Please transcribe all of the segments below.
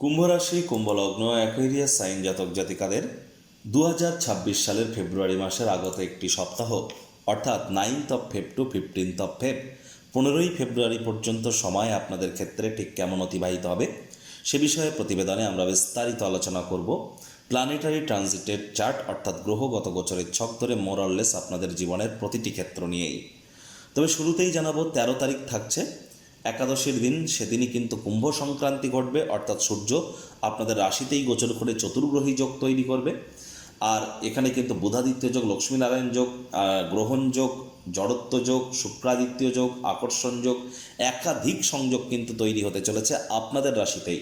কুম্ভ রাশি, কুম্ভ লগ্ন, Aquarius sign জাতক জাতিকাদের 2026 সালের ফেব্রুয়ারি মাসের আগত একটি সপ্তাহ অর্থাৎ 9th of Feb to 15th of Feb 15ই ফেব্রুয়ারি পর্যন্ত সময় আপনাদের ক্ষেত্রে ঠিক কেমন অতিবাহিত হবে সে বিষয়ে প্রতিবেদনে আমরা বিস্তারিত আলোচনা করব। প্ল্যানেটারি ট্রানজিটের চার্ট অর্থাৎ গ্রহগত গোচরের ছক ধরে মোরাললেস আপনাদের জীবনের প্রতিটি ক্ষেত্র নিয়েই। তবে শুরুতেই জানাবো 13 তারিখ থাকছে একাদশীর দিন। সেদিনই কিন্তু কুম্ভ সংক্রান্তি ঘটবে, অর্থাৎ সূর্য আপনাদের রাশিতেই গোচর করে চতুর্গ্রহী যোগ তৈরি করবে। আর এখানে কিন্তু বুধাদিত্য যোগ, লক্ষ্মীনারায়ণ যোগ, গ্রহণ যোগ, জড়ত্ব যোগ, শুক্রাদিত্য যোগ, আকর্ষণ যোগ, একাধিক সংযোগ কিন্তু তৈরি হতে চলেছে আপনাদের রাশিতেই।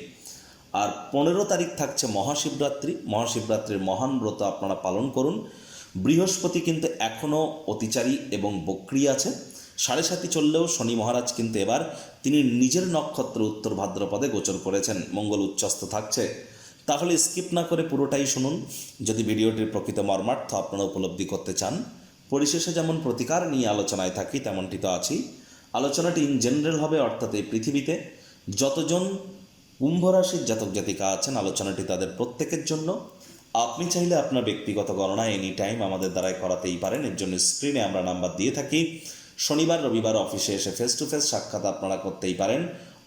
আর 15 তারিখ থাকছে মহাশিবরাত্রি। মহাশিবরাত্রির মহান ব্রত আপনারা পালন করুন। বৃহস্পতি কিন্তু এখনও অতিচারী এবং বক্রী আছে। 7.5 চললেও শনি মহারাজ কিন্তু এবার তিনি নিজের নক্ষত্র উত্তর ভাদ্রপদে গোচর করেছেন। মঙ্গল উচ্চস্থ থাকছে। তাহলে স্কিপ না করে পুরোটাই শুনুন যদি ভিডিওটির প্রকৃত মর্মার্থ আপনারা উপলব্ধি করতে চান। পরিশেষে যেমন প্রতিকার নিয়ে আলোচনায় থাকি তেমনটি তো আছেই। আলোচনাটি ইন জেনারেল হবে, অর্থাৎ এই পৃথিবীতে যতজন কুম্ভ রাশির জাতক জাতিকা আছেন আলোচনাটি তাদের প্রত্যেকের জন্য। আপনি চাইলে আপনার ব্যক্তিগত গণনা এনি টাইম আমাদের দ্বারাই করাতেই পারেন। এর জন্য স্ক্রিনে আমরা নাম্বার দিয়ে থাকি। শনিবার রবিবার অফিসে এসে ফেস টু ফেস সাক্ষাৎ আপনারা করতেই পারেন,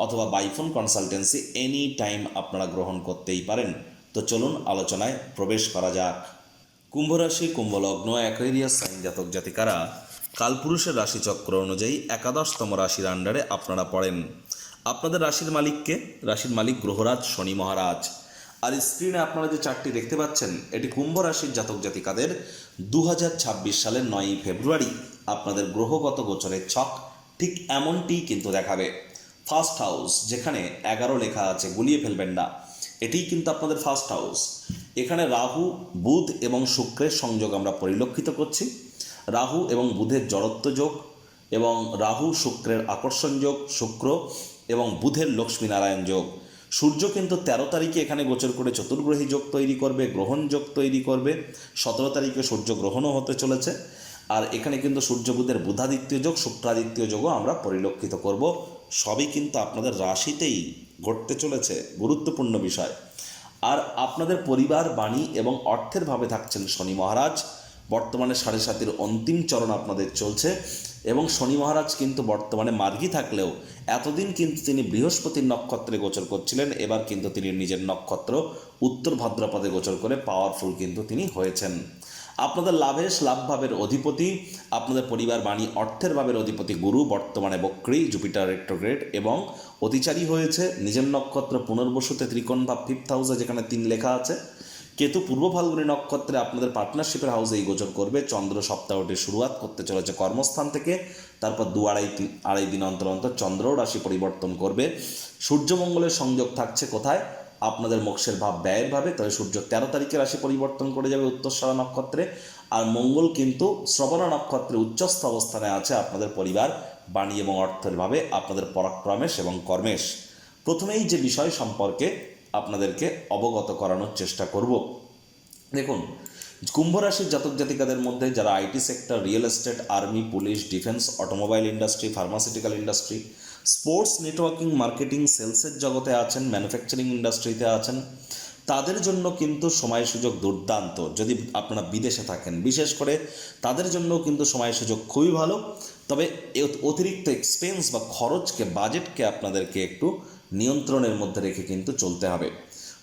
অথবা বাইফোন কনসালটেন্সি এনি টাইম আপনারা গ্রহণ করতেই পারেন। তো চলুন আলোচনায় প্রবেশ করা যাক। কুম্ভ রাশি, কুম্ভ লগ্ন, অ্যাকুয়ারিয়াস সাইন জাতক জাতিকারা কালপুরুষের রাশিচক্র অনুযায়ী একাদশতম রাশির আন্ডারে আপনারা পড়েন। আপনাদের রাশির মালিককে, রাশির মালিক গ্রহরাজ শনি মহারাজ। আর স্ক্রিনে আপনারা যে চার্টটি দেখতে পাচ্ছেন এটি কুম্ভ রাশির জাতক জাতিকাদের 2026 সালের 9ই ফেব্রুয়ারি আপনাদের গ্রহগত গোচরের ছক ঠিক এমনটিই কিন্তু দেখাবে। ফার্স্ট হাউস যেখানে 11 লেখা আছে, গুলিয়ে ফেলবেন না, এটিই কিন্তু আপনাদের ফার্স্ট হাউস। এখানে রাহু, বুধ এবং শুক্রের সংযোগ আমরা পরিলক্ষিত করছি। রাহু এবং বুধের জড়ত্ব যোগ এবং রাহু শুক্রের আকর্ষণ যোগ, শুক্র এবং বুধের লক্ষ্মীনারায়ণ যোগ। সূর্য কিন্তু 13 তারিখে এখানে গোচর করে চতুর্গ্রহী যোগ তৈরি করবে, গ্রহণ যোগ তৈরি করবে। 17 তারিখে সূর্য গ্রহণও হতে চলেছে। আর এখানে কিন্তু সূর্য বুধের বুধাদিত্য যোগ, শুক্রাদিত্য যোগও আমরা পরিলক্ষিত করব। সবই কিন্তু আপনাদের রাশিতেই ঘটতে চলেছে, গুরুত্বপূর্ণ বিষয়। আর আপনাদের পরিবার, বাণী এবং অর্থের ভাবে থাকছেন শনি মহারাজ। বর্তমানে 7.5-এর অন্তিম চরণ আপনাদের চলছে এবং শনি মহারাজ কিন্তু বর্তমানে মার্গী থাকলেও এতদিন কিন্তু তিনি বৃহস্পতির নক্ষত্রে গোচর করছিলেন। এবার কিন্তু তিনি নিজের নক্ষত্র উত্তর ভাদ্রপদে গোচর করে পাওয়ারফুল কিন্তু তিনি হয়েছেন। আপনাদের লাভেশ, লাভভাবের অধিপতি, আপনাদের পরিবার, বাণী, অর্থের ভাবের অধিপতি গুরু বর্তমানে বক্রী, জুপিটার রেট্রোগ্রেড এবং অতিচারী হয়েছে। নিজের নক্ষত্র পুনর্বসুতে ত্রিকোণ ভাব 5th হাউসে যেখানে 3 লেখা আছে। কেতু পূর্ব ফাল্গুনী নক্ষত্রে আপনাদের পার্টনারশিপের হাউসেই গোচর করবে। চন্দ্র সপ্তাহটির শুরুয়াত করতে চলেছে কর্মস্থান থেকে, তারপর 2-2.5 দিন অন্তর অন্তর চন্দ্রও রাশি পরিবর্তন করবে। সূর্যমঙ্গলের সংযোগ থাকছে কোথায়? আপনাদের মোক্ষের ভাব, ব্যয়ের ভাবে। তবে সূর্য 13 তারিখে রাশি পরিবর্তন করে যাবে উত্তরসরা নক্ষত্রে। আর মঙ্গল কিন্তু শ্রবণা নক্ষত্রে উচ্চস্থ অবস্থানে আছে আপনাদের পরিবার, বাণী এবং অর্থের ভাবে, আপনাদের পরাক্রমেশ এবং কর্মেশ। প্রথমেই যে বিষয় সম্পর্কে আপনাদেরকে অবগত করানোর চেষ্টা করব। দেখুন, কুম্ভ রাশির জাতক জাতিকাদের মধ্যে যারা IT sector, real estate, army, police, defence, automobile industry, pharmaceutical industry, sports, networking, marketing, সেলসের জগতে আছেন, ম্যানুফ্যাকচারিং ইন্ডাস্ট্রিতে আছেন, তাদের জন্য কিন্তু সময় সুযোগ দুর্দান্ত। যদি আপনারা বিদেশে থাকেন বিশেষ করে তাদের জন্য কিন্তু সময় সুযোগ খুবই ভালো। তবে অতিরিক্ত এক্সপেন্স বা খরচকে, বাজেটকে আপনাদেরকে একটু নিয়ন্ত্রণের মধ্যে রেখে কিন্তু চলতে হবে।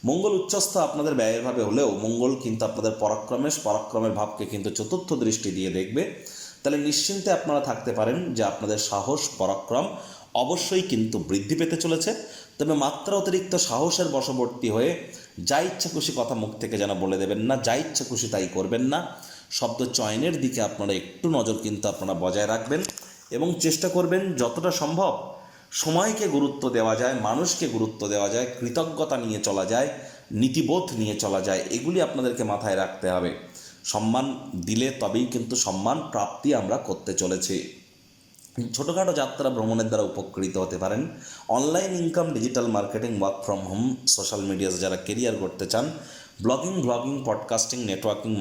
মঙ্গল উচ্চস্থ আপনাদের ব্যয়ের ভাবে হলেও মঙ্গল কিন্তু আপনাদের পরাক্রমের ভাবকে কিন্তু চতুর্থ দৃষ্টি দিয়ে দেখবে। তাহলে নিশ্চিন্তে আপনারা থাকতে পারেন যে আপনাদের সাহস, পরাক্রম অবশ্যই কিন্তু বৃদ্ধি পেতে চলেছে। তবে মাত্রা অতিরিক্ত সাহসের বশবর্তী হয়ে যা ইচ্ছা খুশি কথা মুখ থেকে যেন বলে দেবেন না, যা ইচ্ছা খুশি তাই করবেন না। শব্দ চয়নের দিকে আপনারা একটু নজর কিন্তু আপনারা বজায় রাখবেন এবং চেষ্টা করবেন যতটা সম্ভব সময়কে গুরুত্ব দেওয়া যায়, মানুষকে গুরুত্ব দেওয়া যায়, কৃতজ্ঞতা নিয়ে চলা যায়, নীতিবোধ নিয়ে চলা যায়, এগুলি আপনাদেরকে মাথায় রাখতে হবে। সম্মান দিলে তবেই কিন্তু সম্মান প্রাপ্তি আমরা করতে চলেছি। ছোটোখাটো যাত্রা ভ্রমণের দ্বারা উপকৃত হতে পারেন। Online income, digital marketing, work from home, social মিডিয়াতে যারা কেরিয়ার করতে চান, ব্লগিং, ভ্লগিং, পডকাস্টিং, নেটওয়ার্কিং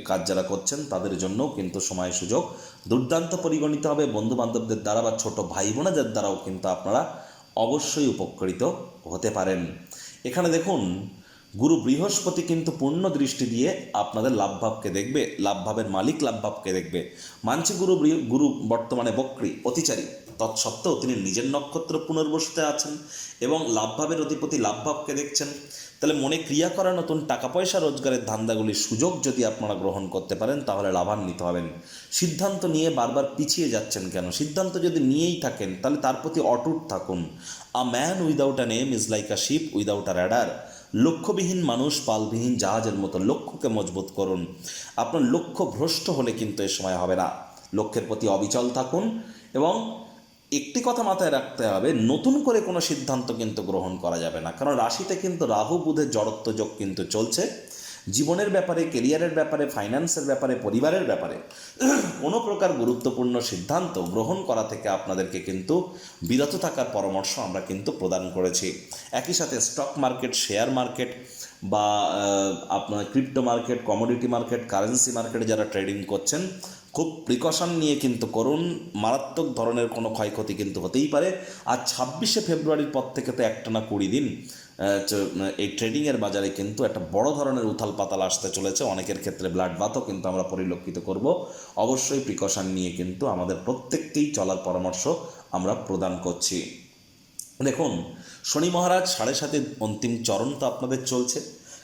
কাজ যারা করছেন তাদের জন্যও কিন্তু সময় সুযোগ দুর্দান্ত পরিগণিত হবে। বন্ধুবান্ধবদের দ্বারা বা ছোট ভাই বোনেদের দ্বারাও কিন্তু আপনারা অবশ্যই উপকৃত হতে পারেন। এখানে দেখুন গুরু বৃহস্পতি কিন্তু পূর্ণ দৃষ্টি দিয়ে আপনাদের লাভভাবকে দেখবে, লাভভাবের মালিক লাভভাবকে দেখবে। মানছি গুরু বর্তমানে বক্রী অতিচারী, তৎসত্ত্বেও তিনি নিজের নক্ষত্র পুনর্বসুতে আছেন এবং লাভভাবের অধিপতি লাভভাবকে দেখছেন। তাহলে মনে ক্রিয়া করা নতুন টাকা পয়সা রোজগারের ধান্দাগুলির সুযোগ যদি আপনারা গ্রহণ করতে পারেন তাহলে লাভান্বিত হবেন। সিদ্ধান্ত নিয়ে বারবার পিছিয়ে যাচ্ছেন কেন? সিদ্ধান্ত যদি নিয়েই থাকেন তাহলে তার প্রতি অটুট থাকুন। A man without a name is like a ship without a rudder. লক্ষ্যবিহীন মানুষ পালবিহীন জাহাজের মতো। লক্ষ্যকে মজবুত করুন। আপনার লক্ষ্য ভ্রষ্ট হলে কিন্তু এ সময় হবে না। লক্ষ্যের প্রতি অবিচল থাকুন এবং একটি কথা মাথায় রাখতে হবে, নতুন করে কোনো সিদ্ধান্ত কিন্তু গ্রহণ করা যাবে না, কারণ রাশিতে কিন্তু রাহু বুধের জড়ত্ব যোগ কিন্তু চলছে। জীবনের ব্যাপারে, কেরিয়ারের ব্যাপারে, ফাইন্যান্সের ব্যাপারে, পরিবারের ব্যাপারে কোনো প্রকার গুরুত্বপূর্ণ সিদ্ধান্ত গ্রহণ করা থেকে আপনাদেরকে কিন্তু বিরত থাকার পরামর্শ আমরা কিন্তু প্রদান করেছি। একই সাথে স্টক মার্কেট, শেয়ার মার্কেট বা আপনার crypto market, commodity market, currency মার্কেটে যারা ট্রেডিং করছেন খুব প্রিকশন নিয়ে কিন্তু করুন। মারাত্মক ধরনের কোনো ক্ষয়ক্ষতি কিন্তু হতেই পারে। আর 26শে ফেব্রুয়ারির পর থেকে তো একটানা 20 দিন এই ট্রেডিংয়ের বাজারে কিন্তু একটা বড় ধরনের উথাল পাতাল আসতে চলেছে। অনেকের ক্ষেত্রে ব্লাড বাথও কিন্তু আমরা পরিলক্ষিত করব। অবশ্যই প্রিকশন নিয়ে কিন্তু আমাদের প্রত্যেককেই চলার পরামর্শ আমরা প্রদান করছি। দেখুন, শনি মহারাজ 7.5 অন্তিম চরণ তো আপনাদের চলছে,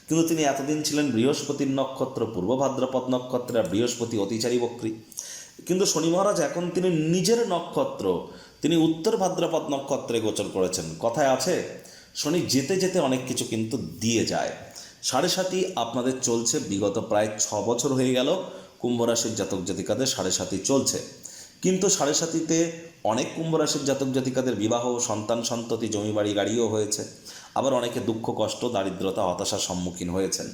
কিন্তু তিনি এতদিন ছিলেন বৃহস্পতির নক্ষত্র, পূর্ব ভাদ্রপদ নক্ষত্রে, আর বৃহস্পতি অতিচারী বক্রী। কিন্তু শনি মহারাজ এখন তিনি নিজের নক্ষত্র, তিনি উত্তর ভাদ্রপদ নক্ষত্রে গোচর করেছেন। কথায় আছে শনি যেতে যেতে অনেক কিছু কিন্তু দিয়ে যায়। 7.5 আপনাদের চলছে, বিগত প্রায় 6 বছর হয়ে গেল কুম্ভ রাশির জাতক জাতিকাদের 7.5 চলছে। কিন্তু 7.5তে অনেক কুম্ভ রাশির জাতক জাতিকাদের বিবাহ, সন্তান সন্ততি, জমি বাড়ি গাড়িও হয়েছে। আবার অনেকে দুঃখ কষ্ট, দারিদ্রতা, হতাশার সম্মুখীন হয়েছেন।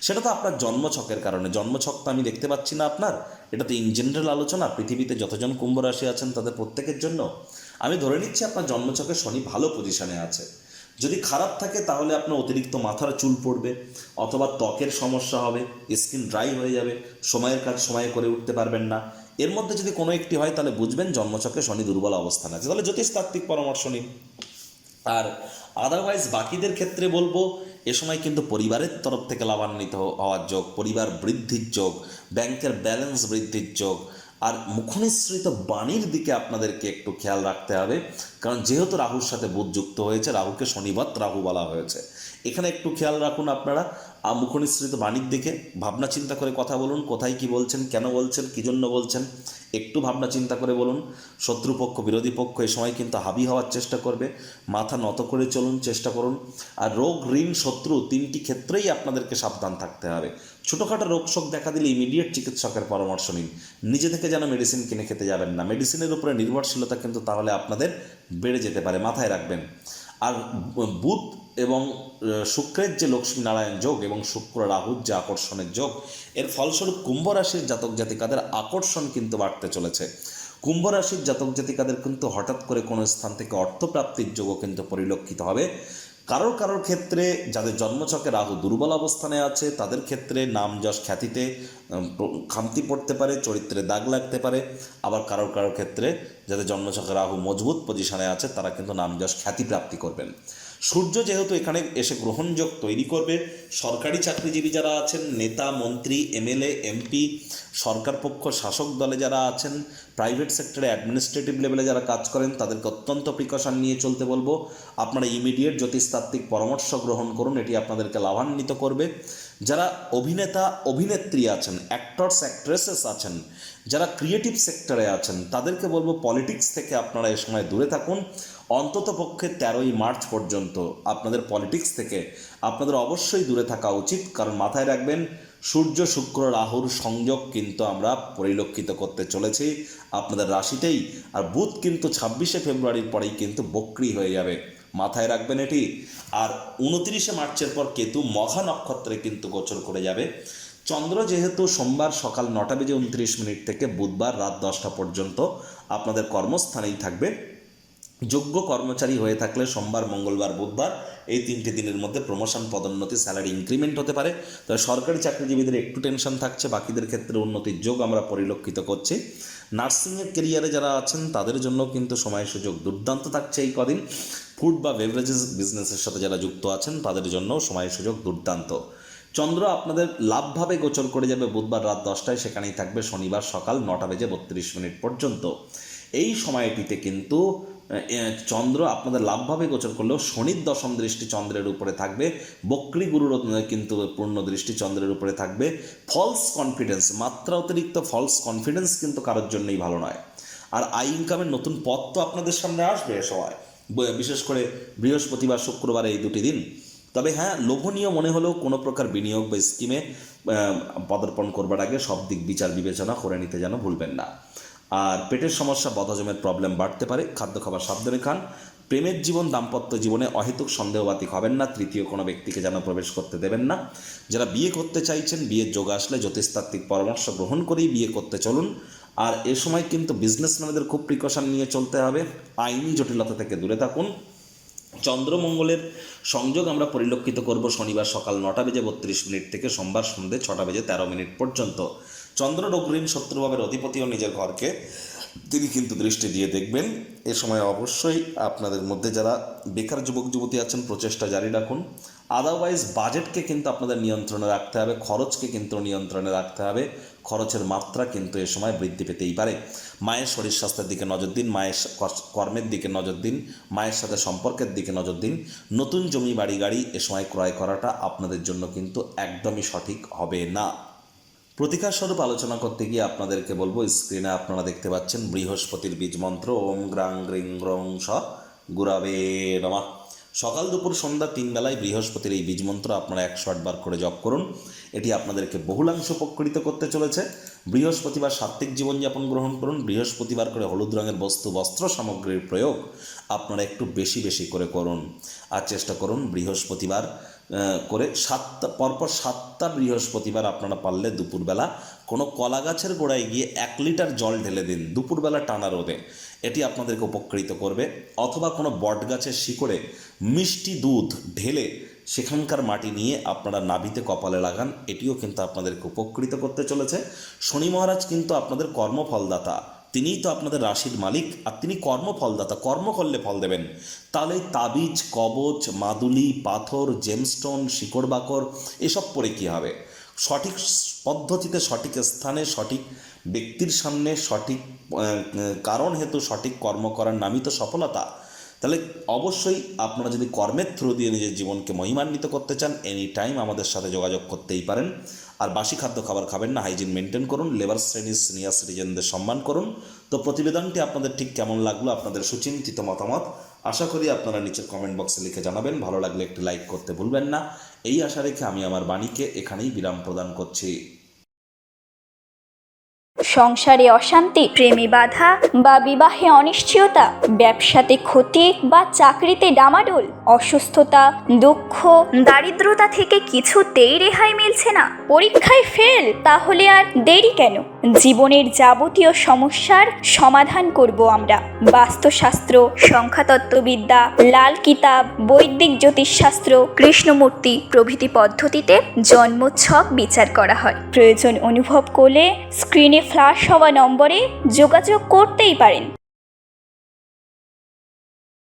সেটা তো আপনার জন্মছকের কারণে। জন্মছক তো আমি দেখতে পাচ্ছি না আপনার, এটা তো ইন জেনারেল আলোচনা। পৃথিবীতে যতজন কুম্ভ রাশি আছেন তাদের প্রত্যেকের জন্য আমি ধরে নিচ্ছি আপনার জন্মছকে শনি ভালো পজিশনে আছে। যদি খারাপ থাকে তাহলে আপনার অতিরিক্ত মাথার চুল পড়বে, অথবা ত্বকের সমস্যা হবে, স্কিন ড্রাই হয়ে যাবে, সময়ের কাজ সময়ে করে উঠতে পারবেন না। এর মধ্যে যদি কোনো একটি হয় তাহলে বুঝবেন জন্মছকে শনি দুর্বল অবস্থানে আছে, তাহলে জ্যোতিষতাত্ত্বিক পরামর্শ নিন। আর আদারওয়াইজ বাকিদের ক্ষেত্রে বলবো এ সময় কিন্তু পরিবারের তরফ থেকে লাভান্বিত হওয়ার যোগ, পরিবার বৃদ্ধির যোগ, ব্যাংকের ব্যালেন্স বৃদ্ধির যোগ। আর মুখনিসৃত বাণীর দিকে আপনাদেরকে একটু খেয়াল রাখতে হবে, কারণ যেহেতু রাহুর সাথে বুধ যুক্ত হয়েছে, রাহুকে শনিবৎ রাহু বলা হয়েছে। এখানে একটু খেয়াল রাখুন আপনারা। মুখনিসৃত বাণীর দিকে ভাবনা চিন্তা করে কথা বলুন। কোথায় কি বলছেন, কেন বলছেন, কী জন্য বলছেন, একটু ভাবনা চিন্তা করে বলুন। শত্রুপক্ষ, বিরোধী পক্ষ এ সময় কিন্তু হাবি হওয়ার চেষ্টা করবে। মাথা নত করে চলুন, চেষ্টা করুন। আর রোগ, ঋণ, শত্রু 3টি ক্ষেত্রেই আপনাদেরকে সাবধান থাকতে হবে। ছোটোখাটো রোগ শোক দেখা দিলে ইমিডিয়েট চিকিৎসকের পরামর্শ নিন। নিজে থেকে যেন মেডিসিন কিনে খেতে যাবেন না। মেডিসিনের উপরে নির্ভরশীলতা কিন্তু তাহলে আপনাদের বেড়ে যেতে পারে, মাথায় রাখবেন। আর বুধ এবং শুক্রের যে লক্ষ্মী নারায়ণ যোগ এবং শুক্র রাহুর যে আকর্ষণের যোগ, এর ফলস্বরূপ কুম্ভ রাশির জাতক জাতিকাদের আকর্ষণ কিন্তু বাড়তে চলেছে। কুম্ভ রাশির জাতক জাতিকাদের কিন্তু হঠাৎ করে কোনো স্থান থেকে অর্থপ্রাপ্তির যোগও কিন্তু পরিলক্ষিত হবে। কারোর ক্ষেত্রে যাদের জন্মছকে রাহু দুর্বল অবস্থানে আছে তাদের ক্ষেত্রে নাম যশ খ্যাতিতে খামতি পড়তে পারে, চরিত্রে দাগ লাগতে পারে। আবার কারোর ক্ষেত্রে যাদের জন্মছকে রাহু মজবুত পজিশনে আছে তারা কিন্তু নাম যশ খ্যাতি প্রাপ্তি করবেন। সূর্য যেহেতু এখানে এসে গ্রহণযোগ তৈরি করবে, সরকারি চাকরিজীবী যারা আছেন, নেতা, মন্ত্রী, এমএলএ, এমপি, সরকার পক্ষ, শাসক দলে যারা আছেন, প্রাইভেট সেক্টরে অ্যাডমিনিস্ট্রেটিভ লেভেলে যারা কাজ করেন তাদেরকে অত্যন্ত প্রিকশন নিয়ে চলতে বলবো। আপনারা ইমিডিয়েট জ্যোতিষতাত্ত্বিক পরামর্শ গ্রহণ করুন, এটি আপনাদেরকে লাভান্বিত করবে। যারা অভিনেতা অভিনেত্রী আছেন, অ্যাক্টরস অ্যাক্ট্রেসেস আছেন, যারা ক্রিয়েটিভ সেক্টরে আছেন তাদেরকে বলবো পলিটিক্স থেকে আপনারা এ সময় দূরে থাকুন। অন্তত পক্ষে 13ই মার্চ পর্যন্ত আপনাদের পলিটিক্স থেকে আপনাদের অবশ্যই দূরে থাকা উচিত, কারণ মাথায় রাখবেন সূর্য শুক্র রাহুর সংযোগ কিন্তু আমরা পরিলক্ষিত করতে চলেছি আপনাদের রাশিতেই। আর বুধ কিন্তু 26শে ফেব্রুয়ারির পরেই কিন্তু বক্রী হয়ে যাবে, মাথায় রাখবেন এটি। আর 29শে মার্চের পর কেতু মঘা নক্ষত্রে কিন্তু গোচর করে যাবে। চন্দ্র যেহেতু সোমবার সকাল 9:29 থেকে বুধবার রাত 10টা পর্যন্ত আপনাদের কর্মস্থানেই থাকবে, যোগ্য কর্মচারী হয়ে থাকলে সোমবার, মঙ্গলবার, বুধবার এই 3টি দিনের মধ্যে প্রমোশন, পদোন্নতি, স্যালারি ইনক্রিমেন্ট হতে পারে। তবে সরকারি চাকরিজীবীদের একটু টেনশন থাকছে, বাকিদের ক্ষেত্রে উন্নতির যোগ আমরা পরিলক্ষিত করছি। নার্সিংয়ের কেরিয়ারে যারা আছেন তাদের জন্য কিন্তু সময় সুযোগ দুর্দান্ত থাকছে এই কদিন। ফুড বা বেভারেজেস বিজনেসের সাথে যারা যুক্ত আছেন তাদের জন্য সময় সুযোগ দুর্দান্ত। চন্দ্র আপনাদের লাভভাবে গোচর করে যাবে বুধবার রাত 10টায়, সেখানেই থাকবে শনিবার সকাল 9:32 পর্যন্ত। এই সময়টিতে কিন্তু চন্দ্র আপনাদের লাভভাবে গোচর করলেও শনির দশম দৃষ্টি চন্দ্রের উপরে থাকবে, বক্রী গুরুর কিন্তু পূর্ণ দৃষ্টি চন্দ্রের উপরে থাকবে। ফলস কনফিডেন্স, মাত্রা অতিরিক্ত ফলস কনফিডেন্স কিন্তু কারোর জন্যই ভালো নয়। আর আই ইনকামের নতুন পথ তো আপনাদের সামনে আসবে এ সময়, বিশেষ করে বৃহস্পতিবার শুক্রবার এই দুটি দিন। তবে হ্যাঁ, লোভনীয় মনে হলেও কোনো প্রকার বিনিয়োগ বা স্কিমে পদার্পণ করবার আগে সব দিক বিচার বিবেচনা করে নিতে যেন ভুলবেন না। আর পেটের সমস্যা, বদহজমের প্রবলেম বাড়তে পারে, খাদ্য খাবার সাবধানে খান। প্রেমের জীবন, দাম্পত্য জীবনে অহেতুক সন্দেহবাতিক হবেন না, তৃতীয় কোনো ব্যক্তিকে যেন প্রবেশ করতে দেবেন না। যারা বিয়ে করতে চাইছেন, বিয়ের যোগ আসলে জ্যোতিষতাত্ত্বিক পরামর্শ গ্রহণ করেই বিয়ে করতে চলুন। আর এ সময় কিন্তু বিজনেসম্যানদের খুব প্রিকশন নিয়ে চলতে হবে, আইনি জটিলতা থেকে দূরে থাকুন। চন্দ্রমঙ্গলের সংযোগ আমরা পরিলক্ষিত করব শনিবার সকাল 9:32 থেকে সোমবার সন্ধ্যে 6:13 পর্যন্ত। চন্দ্র রোগঋণ শত্রুভাবের অধিপতিও নিজের ঘরকে তিনি কিন্তু দৃষ্টি দিয়ে দেখবেন। এ সময় অবশ্যই আপনাদের মধ্যে যারা বেকার যুবক যুবতী আছেন প্রচেষ্টা জারি রাখুন। আদারওয়াইজ বাজেটকে কিন্তু আপনাদের নিয়ন্ত্রণে রাখতে হবে, খরচকে কিন্তু নিয়ন্ত্রণে রাখতে হবে। খরচের মাত্রা কিন্তু এ সময় বৃদ্ধি পেতেই পারে। মায়ের শরীর স্বাস্থ্যের দিকে নজর দিন, মায়ের কর্মের দিকে নজর দিন, মায়ের সাথে সম্পর্কের দিকে নজর দিন। নতুন জমি বাড়ি গাড়ি এ সময় ক্রয় করাটা আপনাদের জন্য কিন্তু একদমই সঠিক হবে না। প্রতিকার স্বরূপ আলোচনা করতে গিয়ে আপনাদেরকে বলবো, স্ক্রিনে আপনারা দেখতে পাচ্ছেন বৃহস্পতির বীজ মন্ত্র ওম গ্রাং গ্রিং গ্রং স গুরাবে নমঃ। সকাল দুপুর সন্ধ্যা 3 বেলায় বৃহস্পতির এই বীজ মন্ত্র আপনারা 108 বার করে জপ করুন। এটি আপনাদেরকে বহুলাংশ উপকৃত করতে চলেছে। বৃহস্পতিবার সাত্ত্বিক জীবনযাপন গ্রহণ করুন। বৃহস্পতিবার করে হলুদ রঙের বস্ত্র সামগ্রীর প্রয়োগ আপনারা একটু বেশি বেশি করে করুন। আর চেষ্টা করুন বৃহস্পতিবার করে পরপর 7টা বৃহস্পতিবার আপনারা পারলে দুপুরবেলা কোনো কলা গাছের গোড়ায় গিয়ে 1 লিটার জল ঢেলে দিন দুপুরবেলা টানা রোদে। এটি আপনাদেরকে উপকৃত করবে। অথবা কোনো বট গাছের শিকড়ে মিষ্টি দুধ ঢেলে সেখানকার মাটি নিয়ে আপনারা নাভিতে কপালে লাগান, এটিও কিন্তু আপনাদেরকে উপকৃত করতে চলেছে। শনি মহারাজ কিন্তু আপনাদের কর্মফলদাতা, তিনিই তো আপনাদের রাশির মালিক, আর তিনি কর্মফলদাতা। কর্ম করলে ফল দেবেন। তাহলে তাবিজ, কবচ, মাদুলি, পাথর, জেমস্টোন, শিকড় বাকর এসব পরে কী হবে? সঠিক পদ্ধতিতে, সঠিক স্থানে, সঠিক ব্যক্তির সামনে, সঠিক কারণ হেতু সঠিক কর্ম করার নামই তো সফলতা। তাহলে অবশ্যই আপনারা যদি কর্মের থ্রু দিয়ে নিজের জীবনকে মহিমান্বিত করতে চান, এনি টাইম আমাদের সাথে যোগাযোগ করতেই পারেন। আর বাসি খাদ্য খাবার খাবেন না, হাইজিন মেনটেন করুন, লেবার শ্রেণীর সিনিয়র সিটিজেনদের সম্মান করুন। তো প্রতিবেদনটি আপনাদের ঠিক কেমন লাগলো, আপনাদের সুচিন্তিত মতামত আশা করি আপনারা নিচের কমেন্ট বক্সে লিখে জানাবেন। ভালো লাগলে একটি লাইক করতে ভুলবেন না। এই আশা রেখে আমি আমার বাণীকে এখানেই বিরাম প্রদান করছি। সংসারে অশান্তি, প্রেমে বাধা বা বিবাহে অনিশ্চয়তা, ব্যবসাতে ক্ষতি বা চাকরিতে ডামাডোল, অসুস্থতা, দুঃখ, দারিদ্রতা থেকে কিছুতেই রেহাই মিলছে না, পরীক্ষায় ফেল, তাহলে আর দেরি কেন? জীবনের যাবতীয় সমস্যার সমাধান করব আমরা। বাস্তুশাস্ত্র, সংখ্যাতত্ত্ববিদ্যা, লাল কিতাব, বৈদিক জ্যোতিষশাস্ত্র, কৃষ্ণমূর্তি প্রভৃতি পদ্ধতিতে জন্মছক বিচার করা হয়। প্রয়োজন অনুভব করলে স্ক্রিনে ফ্ল্যাশ হওয়া নম্বরে যোগাযোগ করতেই পারেন।